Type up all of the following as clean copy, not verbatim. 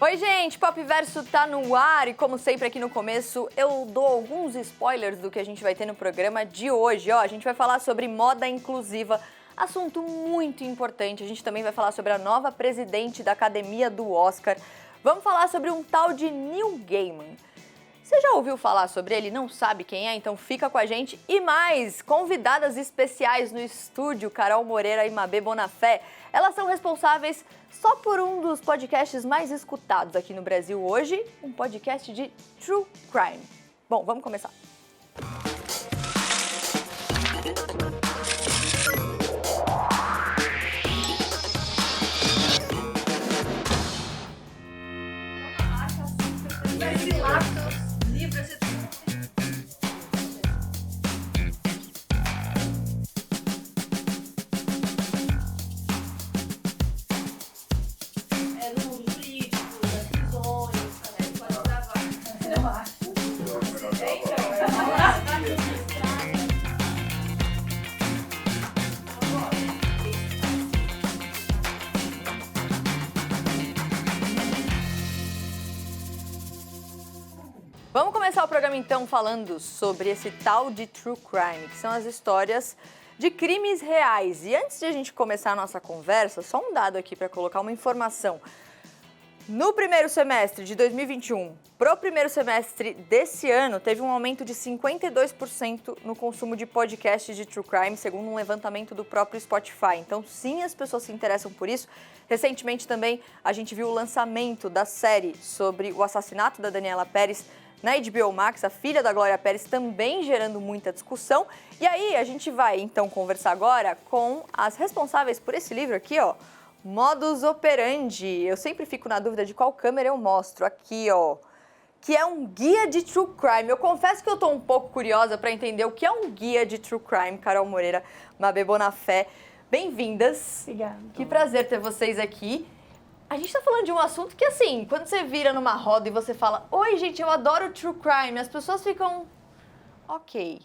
Oi, gente, Pop Verso tá no ar e, como sempre, aqui no começo eu dou alguns spoilers do que a gente vai ter no programa de hoje. Ó, a gente vai falar sobre moda inclusiva, assunto muito importante. A gente também vai falar sobre a nova presidente da Academia do Oscar. Vamos falar sobre um tal de Neil Gaiman. Você já ouviu falar sobre ele? Não sabe quem é? Então fica com a gente. E mais, convidadas especiais no estúdio, Carol Moreira e Mabê Bonafé. Elas são responsáveis só por um dos podcasts mais escutados aqui no Brasil hoje, um podcast de True Crime. Bom, vamos começar. Vamos começar o programa então falando sobre esse tal de True Crime, que são as histórias de crimes reais. E antes de a gente começar a nossa conversa, só um dado aqui para colocar uma informação. No primeiro semestre de 2021, pro primeiro semestre desse ano, teve um aumento de 52% no consumo de podcasts de True Crime, segundo um levantamento do próprio Spotify. Então, sim, as pessoas se interessam por isso. Recentemente também a gente viu o lançamento da série sobre o assassinato da Daniela Pérez na HBO Max, a filha da Glória Pérez, também gerando muita discussão. E aí a gente vai então conversar agora com as responsáveis por esse livro aqui, ó, Modus Operandi. Eu sempre fico na dúvida de qual câmera eu mostro. Aqui, ó, que é um guia de True Crime. Eu confesso que eu tô um pouco curiosa para entender o que é um guia de True Crime. Carol Moreira, Mabê Bonafé, bem-vindas. Obrigada. Que prazer ter vocês aqui. A gente tá falando de um assunto que, assim, quando você vira numa roda e você fala, oi, gente, eu adoro True Crime, as pessoas ficam, ok.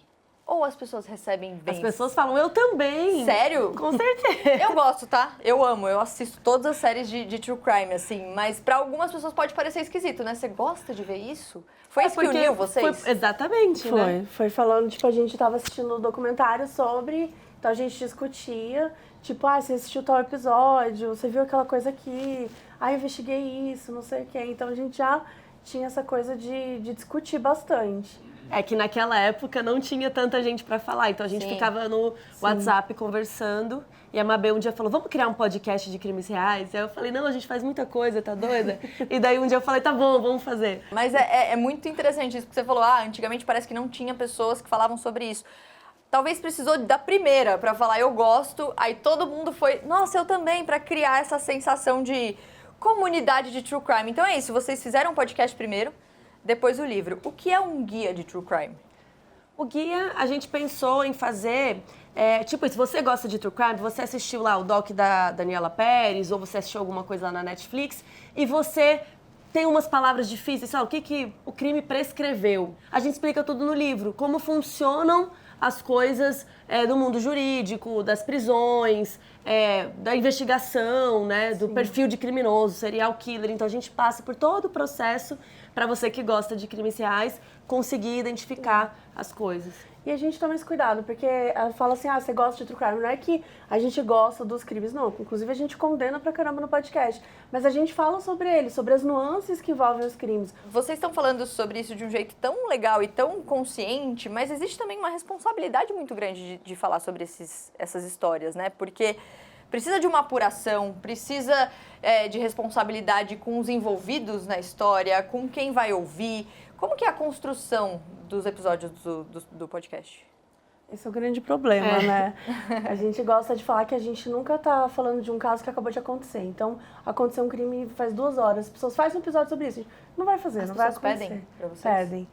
Ou as pessoas recebem bem. As pessoas falam, eu também. Sério? Com certeza. Eu gosto, tá? Eu amo, eu assisto todas as séries de True Crime, assim, mas pra algumas pessoas pode parecer esquisito, né? Você gosta de ver isso? Foi isso que uniu vocês? Exatamente, né? Foi falando, tipo, a gente tava assistindo um documentário sobre, então a gente discutia, tipo, você assistiu tal episódio, você viu aquela coisa aqui, eu investiguei isso, não sei o quê. Então a gente já tinha essa coisa de discutir bastante. É que naquela época não tinha tanta gente pra falar, então a gente ficava no WhatsApp conversando, e a Mabê um dia falou, vamos criar um podcast de crimes reais? E aí eu falei, não, a gente faz muita coisa, tá doida? E daí um dia eu falei, tá bom, vamos fazer. Mas é muito interessante isso que você falou, antigamente parece que não tinha pessoas que falavam sobre isso. Talvez precisou da primeira pra falar, eu gosto, aí todo mundo foi, nossa, eu também, pra criar essa sensação de comunidade de True Crime. Então é isso, vocês fizeram um podcast primeiro, depois o livro. O que é um guia de True Crime? O guia, a gente pensou em fazer, tipo, se você gosta de True Crime, você assistiu lá o doc da Daniela Pérez, ou você assistiu alguma coisa lá na Netflix, e você tem umas palavras difíceis, sabe, o que o crime prescreveu. A gente explica tudo no livro, como funcionam as coisas do mundo jurídico, das prisões, da investigação, né, do perfil de criminoso, serial killer. Então a gente passa por todo o processo para você que gosta de crimes reais conseguir identificar as coisas. E a gente toma esse cuidado, porque ela fala assim, você gosta de True Crime. Não é que a gente gosta dos crimes, não. Inclusive, a gente condena pra caramba no podcast. Mas a gente fala sobre eles, sobre as nuances que envolvem os crimes. Vocês estão falando sobre isso de um jeito tão legal e tão consciente, mas existe também uma responsabilidade muito grande de falar sobre essas histórias, né? Porque precisa de uma apuração, precisa de responsabilidade com os envolvidos na história, com quem vai ouvir. Como que é a construção dos episódios do podcast? Esse é o grande problema, né? A gente gosta de falar que a gente nunca tá falando de um caso que acabou de acontecer. Então, aconteceu um crime faz 2 horas, as pessoas fazem um episódio sobre isso. Não vai fazer, não vai acontecer. As pessoas pedem pra vocês? Pedem.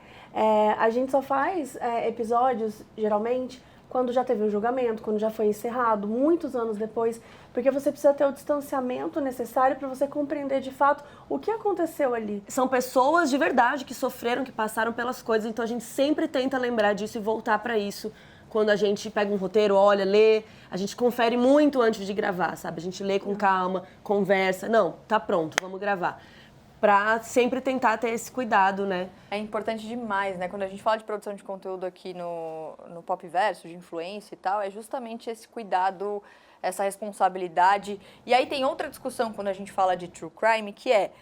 A gente só faz episódios, geralmente, quando já teve um julgamento, quando já foi encerrado, muitos anos depois, porque você precisa ter o distanciamento necessário para você compreender de fato o que aconteceu ali. São pessoas de verdade que sofreram, que passaram pelas coisas, então a gente sempre tenta lembrar disso e voltar para isso. Quando a gente pega um roteiro, olha, lê, a gente confere muito antes de gravar, sabe? A gente lê com calma, conversa, não, tá pronto, vamos gravar. pra sempre tentar ter esse cuidado, né? É importante demais, né? Quando a gente fala de produção de conteúdo aqui no Popverso, de influência e tal, é justamente esse cuidado, essa responsabilidade. E aí tem outra discussão quando a gente fala de true crime, que é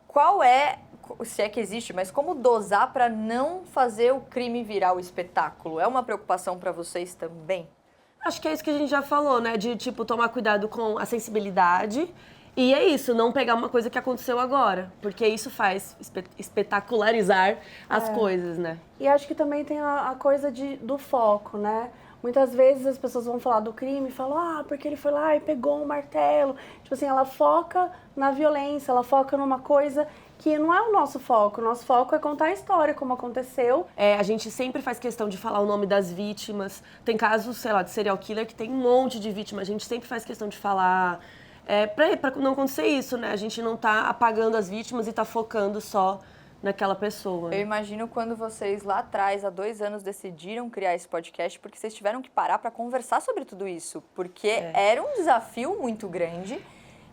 qual é, se é que existe, mas como dosar para não fazer o crime virar o espetáculo? É uma preocupação para vocês também? Acho que é isso que a gente já falou, né? De, tipo, tomar cuidado com a sensibilidade. E é isso, não pegar uma coisa que aconteceu agora. Porque isso faz espetacularizar as coisas, né? E acho que também tem a coisa do foco, né? Muitas vezes as pessoas vão falar do crime e falam, porque ele foi lá e pegou um martelo. Tipo assim, ela foca na violência, ela foca numa coisa que não é o nosso foco. O nosso foco é contar a história, como aconteceu. A gente sempre faz questão de falar o nome das vítimas. Tem casos, sei lá, de serial killer que tem um monte de vítimas. A gente sempre faz questão de falar. Pra não acontecer isso, né? A gente não tá apagando as vítimas e tá focando só naquela pessoa. Eu imagino quando vocês lá atrás, há 2 anos, decidiram criar esse podcast, porque vocês tiveram que parar para conversar sobre tudo isso. Porque era um desafio muito grande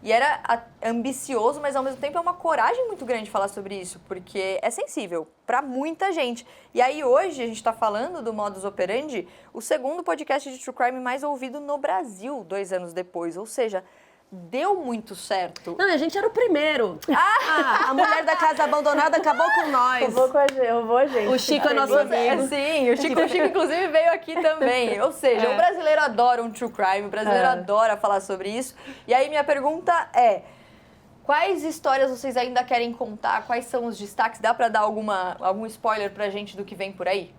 e era ambicioso, mas ao mesmo tempo é uma coragem muito grande falar sobre isso, porque é sensível para muita gente. E aí hoje a gente está falando do Modus Operandi, o segundo podcast de True Crime mais ouvido no Brasil, 2 anos depois. Ou seja, deu muito certo. Não, a gente era o primeiro. A mulher da casa abandonada acabou com nós. Eu vou, gente. O Chico é nosso amigo. Sim, o Chico inclusive veio aqui também. Ou seja, o brasileiro adora um true crime, o brasileiro adora falar sobre isso. E aí minha pergunta é, quais histórias vocês ainda querem contar? Quais são os destaques? Dá pra dar algum spoiler pra gente do que vem por aí?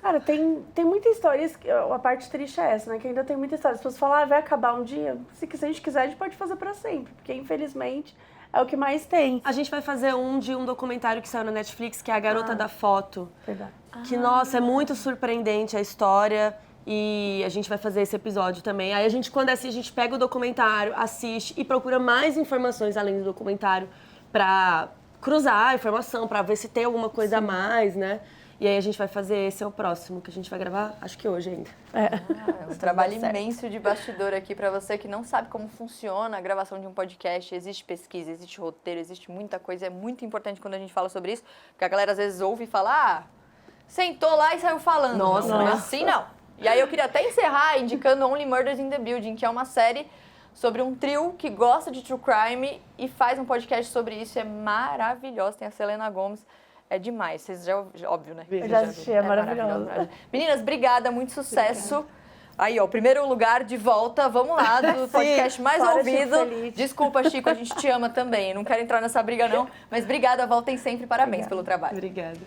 Cara, tem muita história, a parte triste é essa, né? Que ainda tem muita história. As pessoas falam, vai acabar um dia. Se a gente quiser, a gente pode fazer pra sempre. Porque, infelizmente, é o que mais tem. A gente vai fazer de um documentário que saiu na Netflix, que é A Garota da Foto. Verdade. Que, nossa, é muito surpreendente a história. E a gente vai fazer esse episódio também. Aí quando a gente pega o documentário, assiste e procura mais informações além do documentário pra cruzar a informação, pra ver se tem alguma coisa a mais, né? E aí a gente vai fazer, esse é o próximo, que a gente vai gravar, acho que hoje ainda. Um trabalho imenso de bastidor aqui para você que não sabe como funciona a gravação de um podcast. Existe pesquisa, existe roteiro, existe muita coisa. É muito importante quando a gente fala sobre isso, porque a galera às vezes ouve e fala, sentou lá e saiu falando. Nossa, não é assim não. E aí eu queria até encerrar indicando Only Murders in the Building, que é uma série sobre um trio que gosta de true crime e faz um podcast sobre isso. É maravilhoso, tem a Selena Gomez. É demais, vocês já, óbvio, né? Eu já assisti, é maravilhoso. Meninas, obrigada, muito sucesso. Obrigada. Aí, ó, primeiro lugar de volta, vamos lá, do podcast mais ouvido. Desculpa, Chico, a gente te ama também, não quero entrar nessa briga não, mas obrigada, voltem sempre, parabéns pelo trabalho. Obrigada.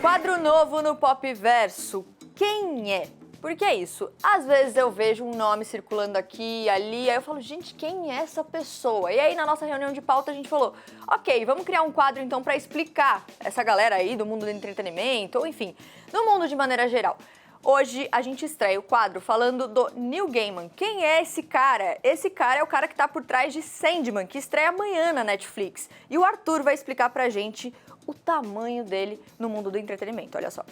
Quadro novo no Popverso, quem é? Porque é isso, às vezes eu vejo um nome circulando aqui e ali, aí eu falo, gente, quem é essa pessoa? E aí na nossa reunião de pauta a gente falou, ok, vamos criar um quadro então para explicar essa galera aí do mundo do entretenimento, ou enfim, do mundo de maneira geral. Hoje a gente estreia o quadro falando do Neil Gaiman. Quem é esse cara? Esse cara é o cara que tá por trás de Sandman, que estreia amanhã na Netflix. E o Arthur vai explicar pra gente o tamanho dele no mundo do entretenimento, olha só.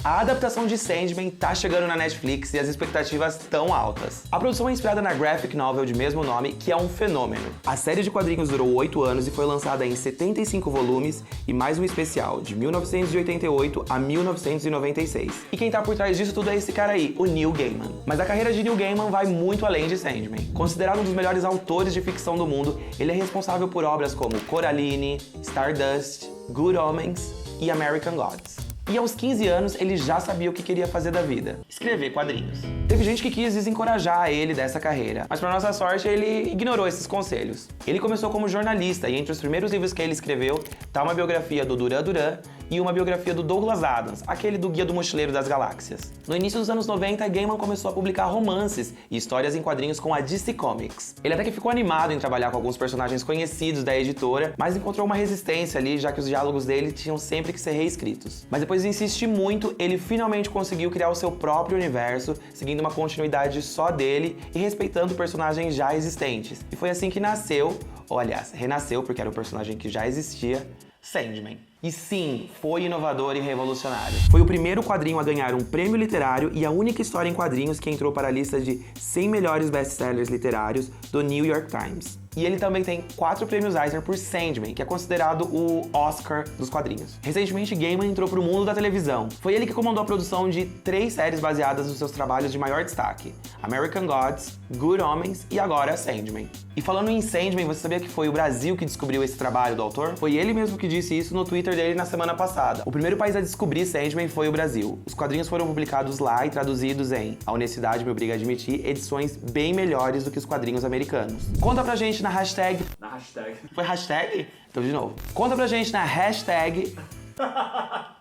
A adaptação de Sandman tá chegando na Netflix e as expectativas estão altas. A produção é inspirada na graphic novel de mesmo nome, que é um fenômeno. A série de quadrinhos durou 8 anos e foi lançada em 75 volumes e mais um especial, de 1988 a 1996. E quem tá por trás disso tudo é esse cara aí, o Neil Gaiman. Mas a carreira de Neil Gaiman vai muito além de Sandman. Considerado um dos melhores autores de ficção do mundo, ele é responsável por obras como Coraline, Stardust, Good Omens e American Gods. E aos 15 anos, ele já sabia o que queria fazer da vida: escrever quadrinhos. Teve gente que quis desencorajar ele dessa carreira, mas pra nossa sorte, ele ignorou esses conselhos. Ele começou como jornalista e entre os primeiros livros que ele escreveu tá uma biografia do Duran Duran e uma biografia do Douglas Adams, aquele do Guia do Mochileiro das Galáxias. No início dos anos 90, Gaiman começou a publicar romances e histórias em quadrinhos com a DC Comics. Ele até que ficou animado em trabalhar com alguns personagens conhecidos da editora, mas encontrou uma resistência ali, já que os diálogos dele tinham sempre que ser reescritos. Mas depois de insistir muito, ele finalmente conseguiu criar o seu próprio universo, seguindo uma continuidade só dele e respeitando personagens já existentes. E foi assim que nasceu, ou aliás, renasceu, porque era um personagem que já existia, Sandman. E sim, foi inovador e revolucionário. Foi o primeiro quadrinho a ganhar um prêmio literário e a única história em quadrinhos que entrou para a lista de 100 melhores best-sellers literários do New York Times. E ele também tem 4 prêmios Eisner por Sandman, que é considerado o Oscar dos quadrinhos. Recentemente, Gaiman entrou pro mundo da televisão. Foi ele que comandou a produção de 3 séries baseadas nos seus trabalhos de maior destaque: American Gods, Good Omens e agora Sandman. E falando em Sandman, você sabia que foi o Brasil que descobriu esse trabalho do autor? Foi ele mesmo que disse isso no Twitter dele na semana passada. O primeiro país a descobrir Sandman foi o Brasil. Os quadrinhos foram publicados lá e traduzidos em, a honestidade me obriga a admitir, edições bem melhores do que os quadrinhos americanos. Conta pra gente na hashtag... Na hashtag. Foi hashtag? Então de novo. Conta pra gente na hashtag...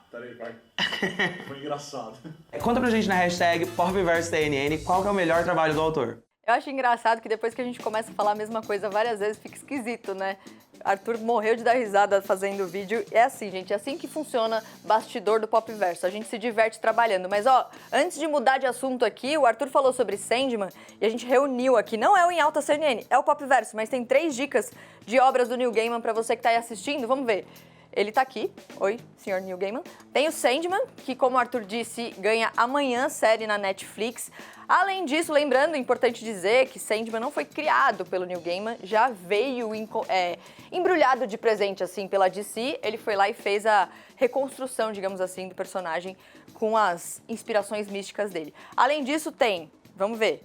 Peraí, vai. Foi engraçado. Conta pra gente na hashtag PopVersTNN qual que é o melhor trabalho do autor. Eu acho engraçado que depois que a gente começa a falar a mesma coisa várias vezes, fica esquisito, né? Arthur morreu de dar risada fazendo o vídeo. É assim, gente, é assim que funciona bastidor do Popverso. A gente se diverte trabalhando. Mas, ó, antes de mudar de assunto aqui, o Arthur falou sobre Sandman e a gente reuniu aqui. Não é o Em Alta CNN, é o Popverso, mas tem 3 dicas de obras do Neil Gaiman pra você que tá aí assistindo. Vamos ver. Ele tá aqui. Oi, senhor Neil Gaiman. Tem o Sandman, que, como o Arthur disse, ganha amanhã série na Netflix. Além disso, lembrando, é importante dizer que Sandman não foi criado pelo Neil Gaiman, já veio embrulhado de presente, assim, pela DC. Ele foi lá e fez a reconstrução, digamos assim, do personagem com as inspirações místicas dele. Além disso, tem, vamos ver,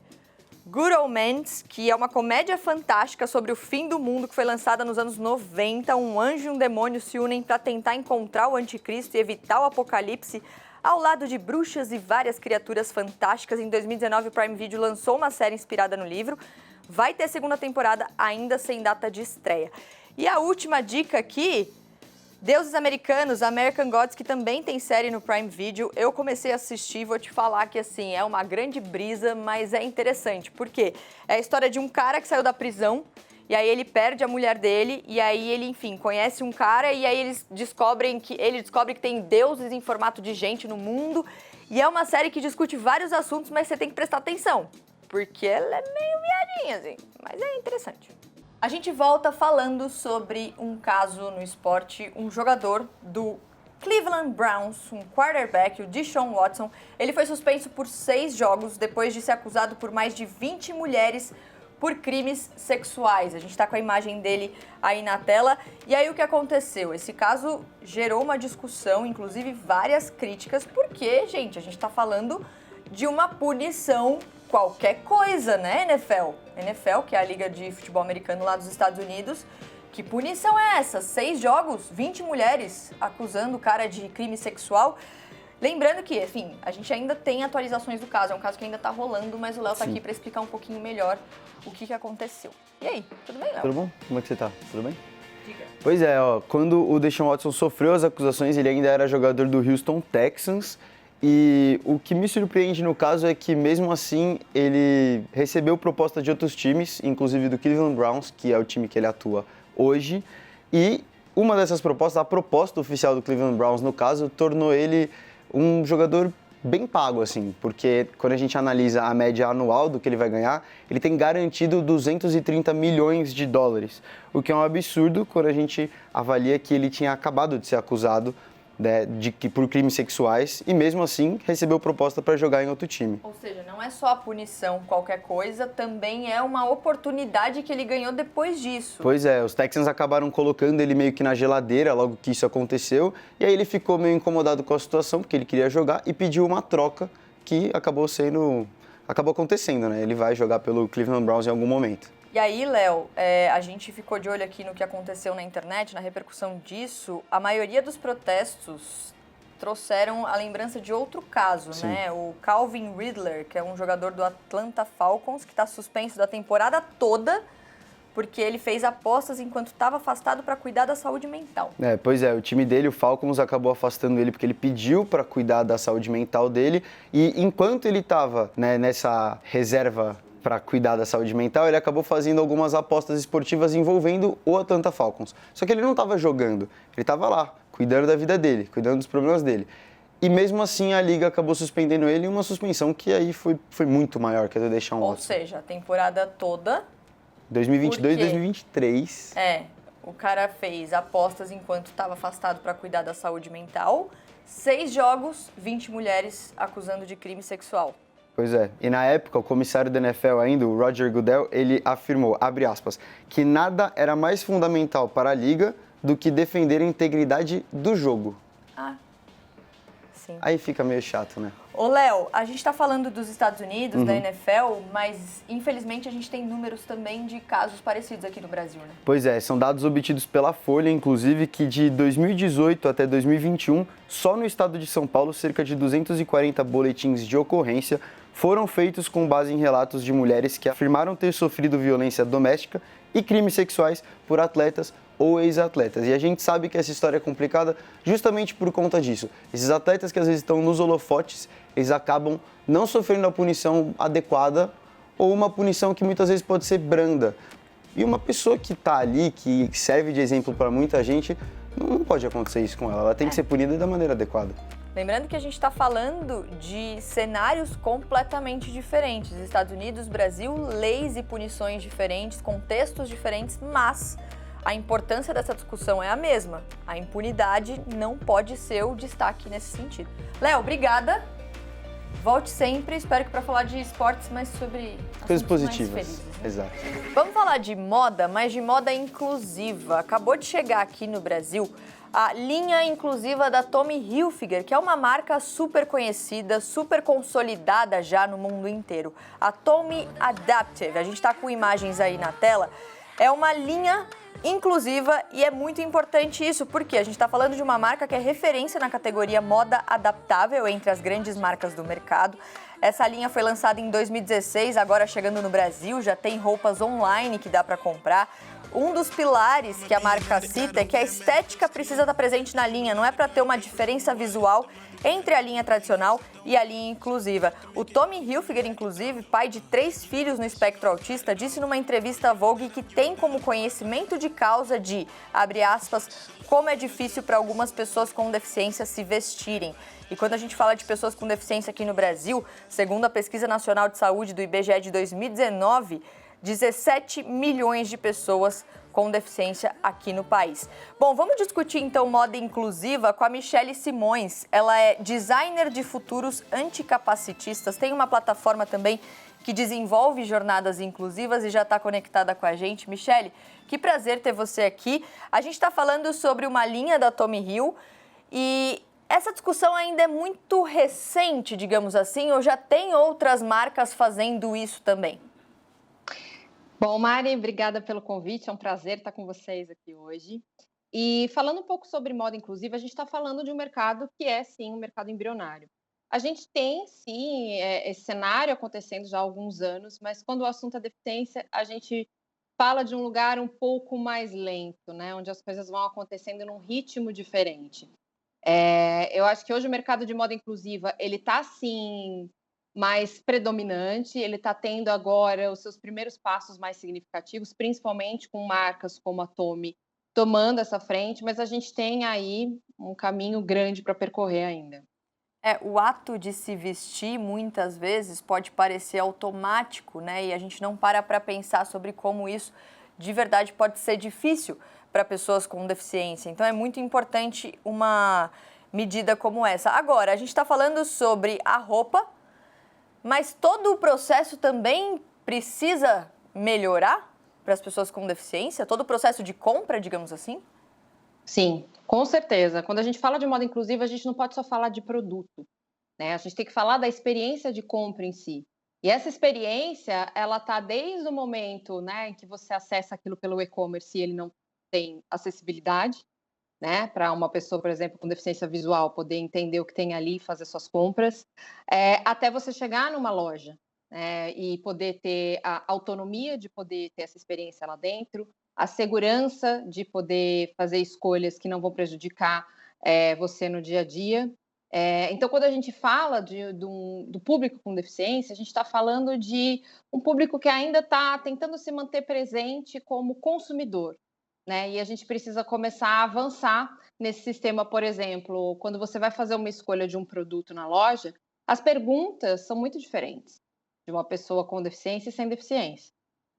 Good Omens, que é uma comédia fantástica sobre o fim do mundo que foi lançada nos anos 90. Um anjo e um demônio se unem para tentar encontrar o anticristo e evitar o apocalipse ao lado de bruxas e várias criaturas fantásticas. Em 2019, o Prime Video lançou uma série inspirada no livro. Vai ter segunda temporada, ainda sem data de estreia. E a última dica aqui... Deuses Americanos, American Gods, que também tem série no Prime Video. Eu comecei a assistir e vou te falar que, assim, é uma grande brisa, mas é interessante. Por quê? É a história de um cara que saiu da prisão, e aí ele perde a mulher dele, e aí ele, enfim, conhece um cara, e aí ele descobre que tem deuses em formato de gente no mundo. E é uma série que discute vários assuntos, mas você tem que prestar atenção, porque ela é meio viadinha, assim, mas é interessante. A gente volta falando sobre um caso no esporte, um jogador do Cleveland Browns, um quarterback, o Deshaun Watson. Ele foi suspenso por 6 jogos depois de ser acusado por mais de 20 mulheres por crimes sexuais. A gente tá com a imagem dele aí na tela. E aí o que aconteceu? Esse caso gerou uma discussão, inclusive várias críticas, porque, gente, a gente tá falando de uma punição qualquer coisa, né, NFL? NFL, que é a liga de futebol americano lá dos Estados Unidos. Que punição é essa? 6 jogos, 20 mulheres acusando o cara de crime sexual. Lembrando que, enfim, a gente ainda tem atualizações do caso. É um caso que ainda tá rolando, mas o Léo tá aqui pra explicar um pouquinho melhor o que aconteceu. E aí, tudo bem, Léo? Tudo bom? Como é que você tá? Tudo bem? Diga. Pois é, ó, quando o Deshaun Watson sofreu as acusações, ele ainda era jogador do Houston Texans. E o que me surpreende no caso é que, mesmo assim, ele recebeu proposta de outros times, inclusive do Cleveland Browns, que é o time que ele atua hoje. E uma dessas propostas, a proposta oficial do Cleveland Browns, no caso, tornou ele um jogador bem pago, assim, porque quando a gente analisa a média anual do que ele vai ganhar, ele tem garantido 230 milhões de dólares, o que é um absurdo quando a gente avalia que ele tinha acabado de ser acusado por crimes sexuais e mesmo assim recebeu proposta para jogar em outro time. Ou seja, não é só a punição qualquer coisa, também é uma oportunidade que ele ganhou depois disso. Pois é, os Texans acabaram colocando ele meio que na geladeira logo que isso aconteceu, e aí ele ficou meio incomodado com a situação porque ele queria jogar e pediu uma troca que acabou acontecendo, né? Ele vai jogar pelo Cleveland Browns em algum momento. E aí, Léo, a gente ficou de olho aqui no que aconteceu na internet, na repercussão disso. A maioria dos protestos trouxeram a lembrança de outro caso, Sim. né? O Calvin Ridley, que é um jogador do Atlanta Falcons, que está suspenso da temporada toda porque ele fez apostas enquanto estava afastado para cuidar da saúde mental. Pois é, o time dele, o Falcons, acabou afastando ele porque ele pediu para cuidar da saúde mental dele e enquanto ele estava nessa reserva para cuidar da saúde mental, ele acabou fazendo algumas apostas esportivas envolvendo o Atlanta Falcons. Só que ele não estava jogando, ele estava lá, cuidando da vida dele, cuidando dos problemas dele. E mesmo assim a liga acabou suspendendo ele em uma suspensão que aí foi muito maior que a do Deshaun Watson. Ou seja, a temporada toda... 2022 e 2023. o cara fez apostas enquanto estava afastado para cuidar da saúde mental. 6 jogos, 20 mulheres acusando de crime sexual. Pois é, e na época o comissário da NFL ainda, o Roger Goodell, ele afirmou, abre aspas, que nada era mais fundamental para a liga do que defender a integridade do jogo. Ah, sim. Aí fica meio chato, né? Ô, Léo, a gente está falando dos Estados Unidos, da NFL, mas infelizmente a gente tem números também de casos parecidos aqui no Brasil, né? Pois é, são dados obtidos pela Folha, inclusive, que de 2018 até 2021, só no estado de São Paulo, cerca de 240 boletins de ocorrência foram feitos com base em relatos de mulheres que afirmaram ter sofrido violência doméstica e crimes sexuais por atletas ou ex-atletas. E a gente sabe que essa história é complicada justamente por conta disso. Esses atletas que às vezes estão nos holofotes, eles acabam não sofrendo a punição adequada ou uma punição que muitas vezes pode ser branda. E uma pessoa que está ali, que serve de exemplo para muita gente, não pode acontecer isso com ela. Ela tem que ser punida da maneira adequada. Lembrando que a gente está falando de cenários completamente diferentes. Estados Unidos, Brasil, leis e punições diferentes, contextos diferentes, mas a importância dessa discussão é a mesma. A impunidade não pode ser o destaque nesse sentido. Léo, obrigada. Volte sempre, espero que para falar de esportes, mas sobre coisas assuntos positivas. mais felizes, né? Exato. Vamos falar de moda, mas de moda inclusiva. Acabou de chegar aqui no Brasil a linha inclusiva da Tommy Hilfiger, que é uma marca super conhecida, super consolidada já no mundo inteiro. A Tommy Adaptive, a gente está com imagens aí na tela, é uma linha inclusiva e é muito importante isso, porque a gente está falando de uma marca que é referência na categoria moda adaptável entre as grandes marcas do mercado. Essa linha foi lançada em 2016, agora chegando no Brasil, já tem roupas online que dá para comprar. Um dos pilares que a marca cita é que a estética precisa estar presente na linha, não é para ter uma diferença visual entre a linha tradicional e a linha inclusiva. O Tommy Hilfiger, inclusive, pai de 3 filhos no espectro autista, disse numa entrevista à Vogue que tem como conhecimento de causa de, abre aspas, como é difícil para algumas pessoas com deficiência se vestirem. E quando a gente fala de pessoas com deficiência aqui no Brasil, segundo a Pesquisa Nacional de Saúde do IBGE de 2019, 17 milhões de pessoas com deficiência aqui no país. Bom, vamos discutir então moda inclusiva com a Michelle Simões. Ela é designer de futuros anticapacitistas, tem uma plataforma também que desenvolve jornadas inclusivas e já está conectada com a gente. Michelle, que prazer ter você aqui. A gente está falando sobre uma linha da Tommy Hill e essa discussão ainda é muito recente, digamos assim, ou já tem outras marcas fazendo isso também? Bom, Mari, obrigada pelo convite, é um prazer estar com vocês aqui hoje. E falando um pouco sobre moda inclusiva, a gente está falando de um mercado que é, sim, um mercado embrionário. A gente tem, sim, esse cenário acontecendo já há alguns anos, mas quando o assunto é deficiência, a gente fala de um lugar um pouco mais lento, né, onde as coisas vão acontecendo num ritmo diferente. Eu acho que hoje o mercado de moda inclusiva, ele está, sim, mais predominante, ele está tendo agora os seus primeiros passos mais significativos, principalmente com marcas como a Tommy tomando essa frente, mas a gente tem aí um caminho grande para percorrer ainda. O ato de se vestir, muitas vezes, pode parecer automático, né? E a gente não para pensar sobre como isso, de verdade, pode ser difícil para pessoas com deficiência. Então, é muito importante uma medida como essa. Agora, a gente está falando sobre a roupa, mas todo o processo também precisa melhorar para as pessoas com deficiência? Todo o processo de compra, digamos assim? Sim, com certeza. Quando a gente fala de moda inclusiva, a gente não pode só falar de produto, né? A gente tem que falar da experiência de compra em si. E essa experiência, ela está desde o momento, né, em que você acessa aquilo pelo e-commerce e ele não tem acessibilidade, né, para uma pessoa, por exemplo, com deficiência visual poder entender o que tem ali e fazer suas compras, até você chegar numa loja, e poder ter a autonomia de poder ter essa experiência lá dentro, a segurança de poder fazer escolhas que não vão prejudicar você no dia a dia. Então, quando a gente fala do público com deficiência, a gente está falando de um público que ainda está tentando se manter presente como consumidor, né? E a gente precisa começar a avançar nesse sistema, por exemplo, quando você vai fazer uma escolha de um produto na loja, as perguntas são muito diferentes de uma pessoa com deficiência e sem deficiência.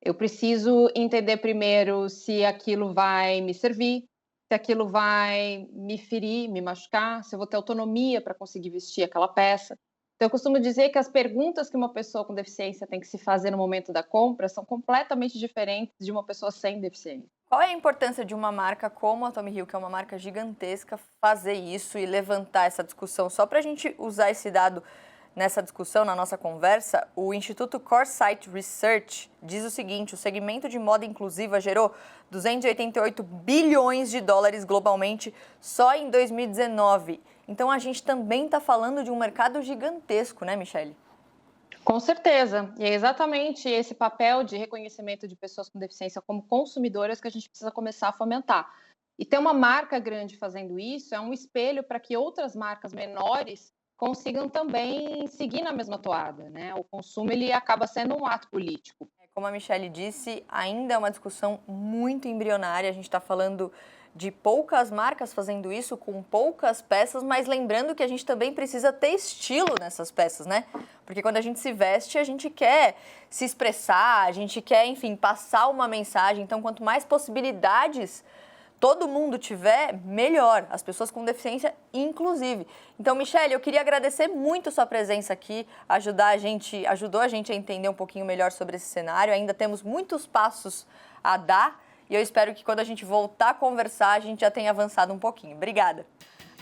Eu preciso entender primeiro se aquilo vai me servir, se aquilo vai me ferir, me machucar, se eu vou ter autonomia para conseguir vestir aquela peça. Então, eu costumo dizer que as perguntas que uma pessoa com deficiência tem que se fazer no momento da compra são completamente diferentes de uma pessoa sem deficiência. Qual é a importância de uma marca como a Tommy Hilfiger, que é uma marca gigantesca, fazer isso e levantar essa discussão? Só para a gente usar esse dado nessa discussão, na nossa conversa, o Instituto Coresight Research diz o seguinte: o segmento de moda inclusiva gerou 288 bilhões de dólares globalmente só em 2019. Então, a gente também está falando de um mercado gigantesco, né, Michele? Com certeza. E é exatamente esse papel de reconhecimento de pessoas com deficiência como consumidoras que a gente precisa começar a fomentar. E ter uma marca grande fazendo isso é um espelho para que outras marcas menores consigam também seguir na mesma toada, né? O consumo, ele acaba sendo um ato político. Como a Michele disse, ainda é uma discussão muito embrionária. A gente está falando de poucas marcas fazendo isso, com poucas peças, mas lembrando que a gente também precisa ter estilo nessas peças, né? Porque quando a gente se veste, a gente quer se expressar, a gente quer, enfim, passar uma mensagem. Então, quanto mais possibilidades todo mundo tiver, melhor. As pessoas com deficiência, inclusive. Então, Michele, eu queria agradecer muito a sua presença aqui, ajudou a gente a entender um pouquinho melhor sobre esse cenário. Ainda temos muitos passos a dar e eu espero que quando a gente voltar a conversar, a gente já tenha avançado um pouquinho. Obrigada.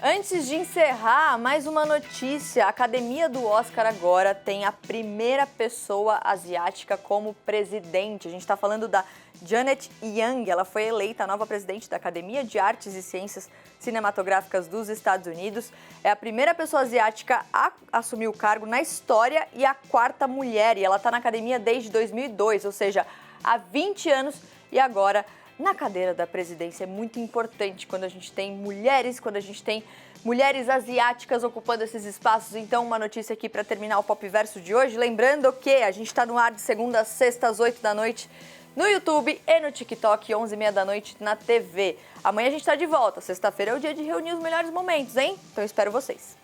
Antes de encerrar, mais uma notícia. A Academia do Oscar agora tem a primeira pessoa asiática como presidente. A gente está falando da Janet Yang. Ela foi eleita a nova presidente da Academia de Artes e Ciências Cinematográficas dos Estados Unidos. É a primeira pessoa asiática a assumir o cargo na história e a quarta mulher. E ela está na academia desde 2002, ou seja, há 20 anos e agora na cadeira da presidência. É muito importante quando a gente tem mulheres, quando a gente tem mulheres asiáticas ocupando esses espaços. Então, uma notícia aqui para terminar o Pop Verso de hoje. Lembrando que a gente está no ar de segunda a sexta às 8 da noite no YouTube e no TikTok, 11h30 da noite na TV. Amanhã a gente está de volta. Sexta-feira é o dia de reunir os melhores momentos, hein? Então, espero vocês.